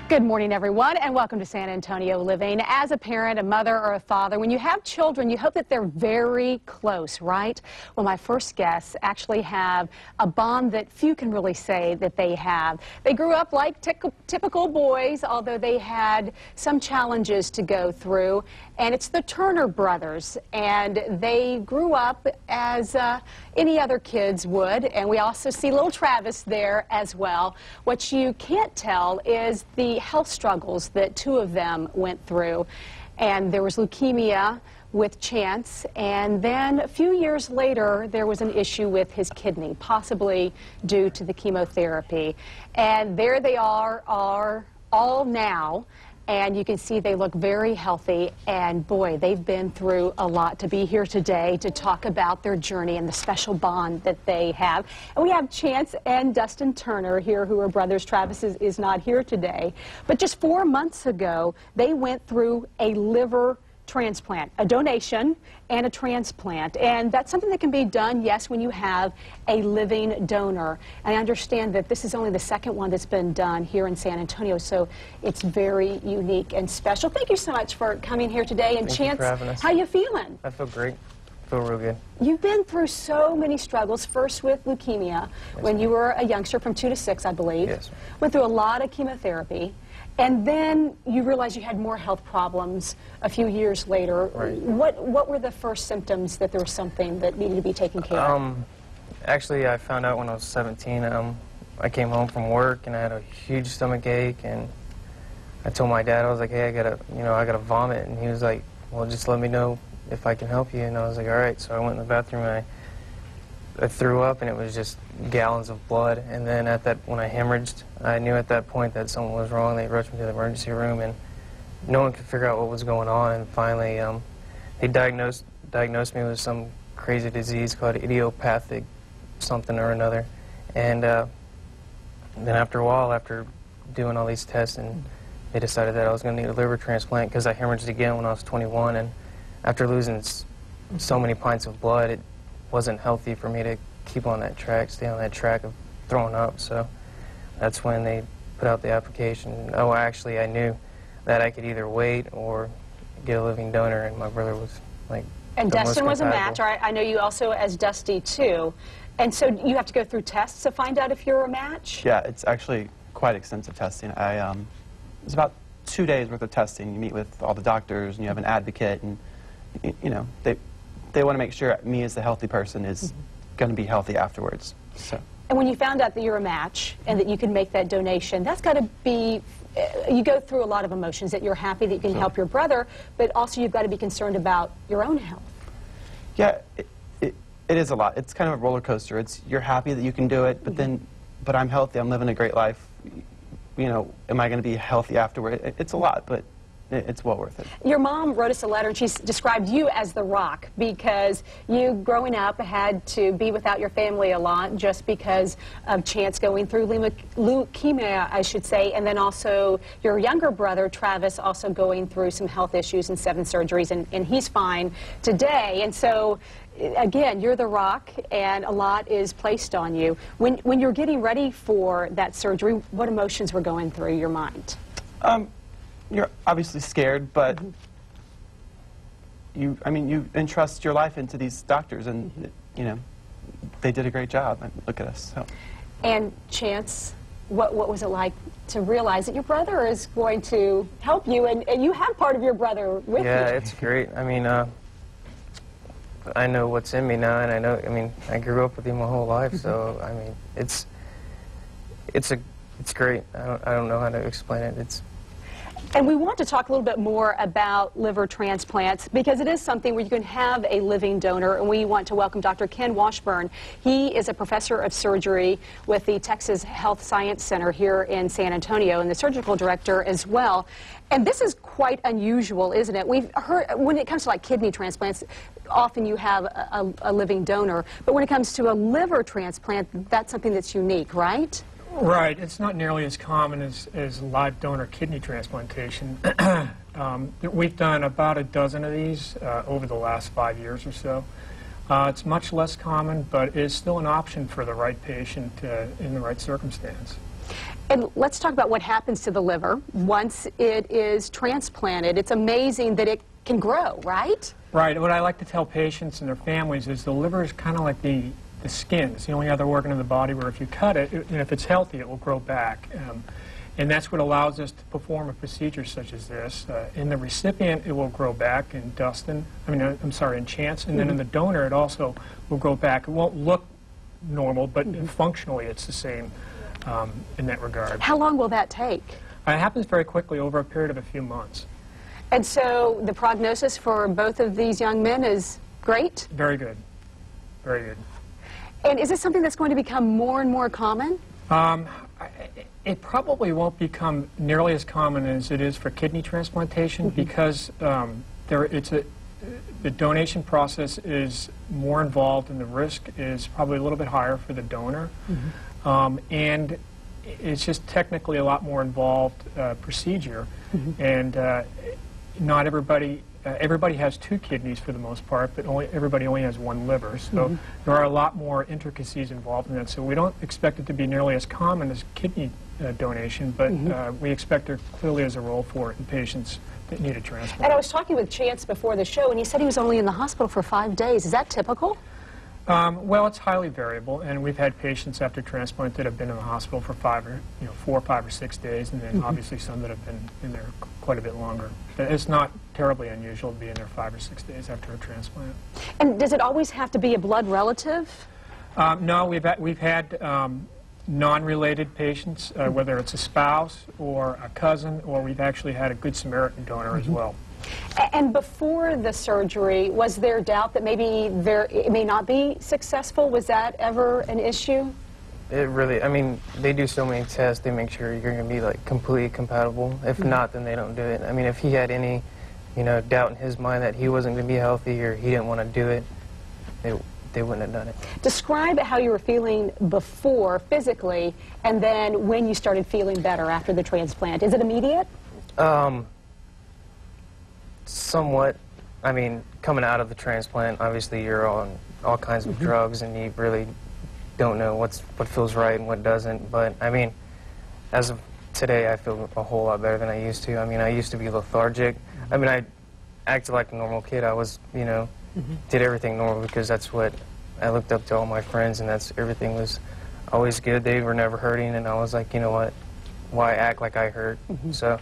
Good morning, everyone, and welcome to San Antonio Living. As a parent, a mother, or a father, when you have children, you hope that they're very close, right? Well, my first guests actually have a bond that few can really say that they have. They grew up like typical boys, although they had some challenges to go through. And it's the Turner brothers, and they grew up as any other kids would. And we also see little Travis there as well. What you can't tell is the health struggles that two of them went through. And there was leukemia with Chance, and then a few years later there was an issue with his kidney, possibly due to the chemotherapy. And there they are all now. And you can see they look very healthy, and boy, they've been through a lot to be here today to talk about their journey and the special bond that they have. And we have Chance and Dustin Turner here, who are brothers. Travis is not here today. But just 4 months ago, they went through a liver transplant, a donation and a transplant. And that's something that can be done, yes, when you have a living donor. And I understand that this is only the second one that's been done here in San Antonio, so it's very unique and special. Thank you so much for coming here today. And Chance, how you feeling? I feel great. I feel real good. You've been through so many struggles, first with leukemia, when you were a youngster from 2 to 6, I believe. Yes. Went through a lot of chemotherapy. And then you realized you had more health problems a few years later. Right. What were the first symptoms that there was something that needed to be taken care of? Actually, I found out when I was 17. I came home from work and I had a huge stomach ache, and I told my dad, I was like, hey, I gotta vomit, and he was like, well, just let me know if I can help you. And I was like, all right. So I went in the bathroom and I threw up, and it was just gallons of blood. And then when I hemorrhaged, I knew at that point that something was wrong. They rushed me to the emergency room, and no one could figure out what was going on. And finally, they diagnosed me with some crazy disease called idiopathic something or another. And then after a while, after doing all these tests, and they decided that I was going to need a liver transplant because I hemorrhaged again when I was 21. And after losing so many pints of blood, it wasn't healthy for me to keep on that track, stay on that track of throwing up. So that's when they put out the application. Oh, actually, I knew that I could either wait or get a living donor, and my brother was like. And Dustin was a match. I know you also as Dusty too, and so you have to go through tests to find out if you're a match. Yeah, it's actually quite extensive testing. It's about 2 days worth of testing. You meet with all the doctors, and you have an advocate, and you know they want to make sure me as the healthy person is going to be healthy afterwards. So. And when you found out that you're a match and that you can make that donation, that's got to be, you go through a lot of emotions, that you're happy that you can help your brother, but also you've got to be concerned about your own health. Yeah, it is a lot. It's kind of a roller coaster. You're happy that you can do it, but I'm healthy, I'm living a great life. You know, am I going to be healthy afterward? It's a lot, but it's well worth it. Your mom wrote us a letter, and she described you as the rock because you, growing up, had to be without your family a lot just because of Chance going through leukemia, I should say, and then also your younger brother, Travis, also going through some health issues and 7 surgeries, and he's fine today. And so, again, you're the rock, and a lot is placed on you. When you're getting ready for that surgery, what emotions were going through your mind? You're obviously scared, but you entrust your life into these doctors, and you know they did a great job. Look at us. So. And Chance, what was it like to realize that your brother is going to help you, and you have part of your brother with you? Yeah, it's great. I mean, I know what's in me now, and I grew up with him my whole life, so I mean, it's great. I don't know how to explain it. And we want to talk a little bit more about liver transplants because it is something where you can have a living donor, and we want to welcome Dr. Ken Washburn. He is a professor of surgery with the Texas Health Science Center here in San Antonio and the surgical director as well. And this is quite unusual, isn't it? We've heard, when it comes to like kidney transplants, often you have a living donor, but when it comes to a liver transplant, that's something that's unique, right? Right. It's not nearly as common as live donor kidney transplantation. We've done about a dozen of these over the last 5 years or so. It's much less common, but it's still an option for the right patient in the right circumstance. And let's talk about what happens to the liver once it is transplanted. It's amazing that it can grow, right? Right. What I like to tell patients and their families is the liver is kind of like the skin. It's the only other organ in the body where if you cut it, and if it's healthy, it will grow back. And that's what allows us to perform a procedure such as this. In the recipient, it will grow back in chance, and then in the donor, it also will grow back. It won't look normal, but functionally, it's the same in that regard. How long will that take? It happens very quickly over a period of a few months. And so the prognosis for both of these young men is great? Very good. Very good. And is this something that's going to become more and more common? It probably won't become nearly as common as it is for kidney transplantation because the donation process is more involved and the risk is probably a little bit higher for the donor. And it's just technically a lot more involved procedure. And not everybody has 2 kidneys for the most part, but everybody only has 1 liver. So there are a lot more intricacies involved in that. So we don't expect it to be nearly as common as kidney donation, but we expect there clearly is a role for it in patients that need a transplant. And I was talking with Chance before the show, and he said he was only in the hospital for 5 days. Is that typical? Well, it's highly variable, and we've had patients after transplant that have been in the hospital for 4, 5, or 6 days, and then obviously some that have been in there quite a bit longer. But it's not terribly unusual to be in there 5 or 6 days after a transplant. And does it always have to be a blood relative? No, we've had non-related patients, whether it's a spouse or a cousin, or we've actually had a Good Samaritan donor as well. And before the surgery, was there doubt that maybe it may not be successful? Was that ever an issue? It really, I mean, they do so many tests, they make sure you're going to be like completely compatible. If not, then they don't do it. I mean, if he had any, doubt in his mind that he wasn't going to be healthy or he didn't want to do it, they wouldn't have done it. Describe how you were feeling before physically and then when you started feeling better after the transplant. Is it immediate? Somewhat. I mean, coming out of the transplant, obviously you're on all kinds of drugs and you really don't know what feels right and what doesn't. But I mean, as of today, I feel a whole lot better than I used to. I mean, I used to be lethargic. I mean, I acted like a normal kid. I was, did everything normal because that's what I looked up to all my friends, and everything was always good. They were never hurting, and I was like, you know what, why act like I hurt? So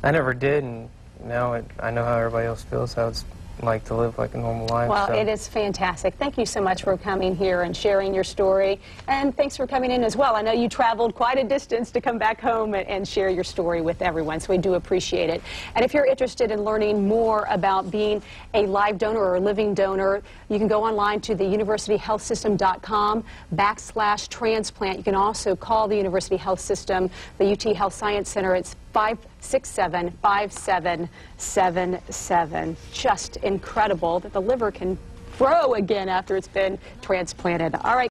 I never did, and now I know how everybody else feels, how it's like to live like a normal life. Well, it is fantastic. Thank you so much for coming here and sharing your story. And thanks for coming in as well. I know you traveled quite a distance to come back home and share your story with everyone, so we do appreciate it. And if you're interested in learning more about being a live donor or a living donor, you can go online to the universityhealthsystem.com/transplant. You can also call the University Health System, the UT Health Science Center. It's 567-5777. Just incredible that the liver can grow again after it's been transplanted. All right.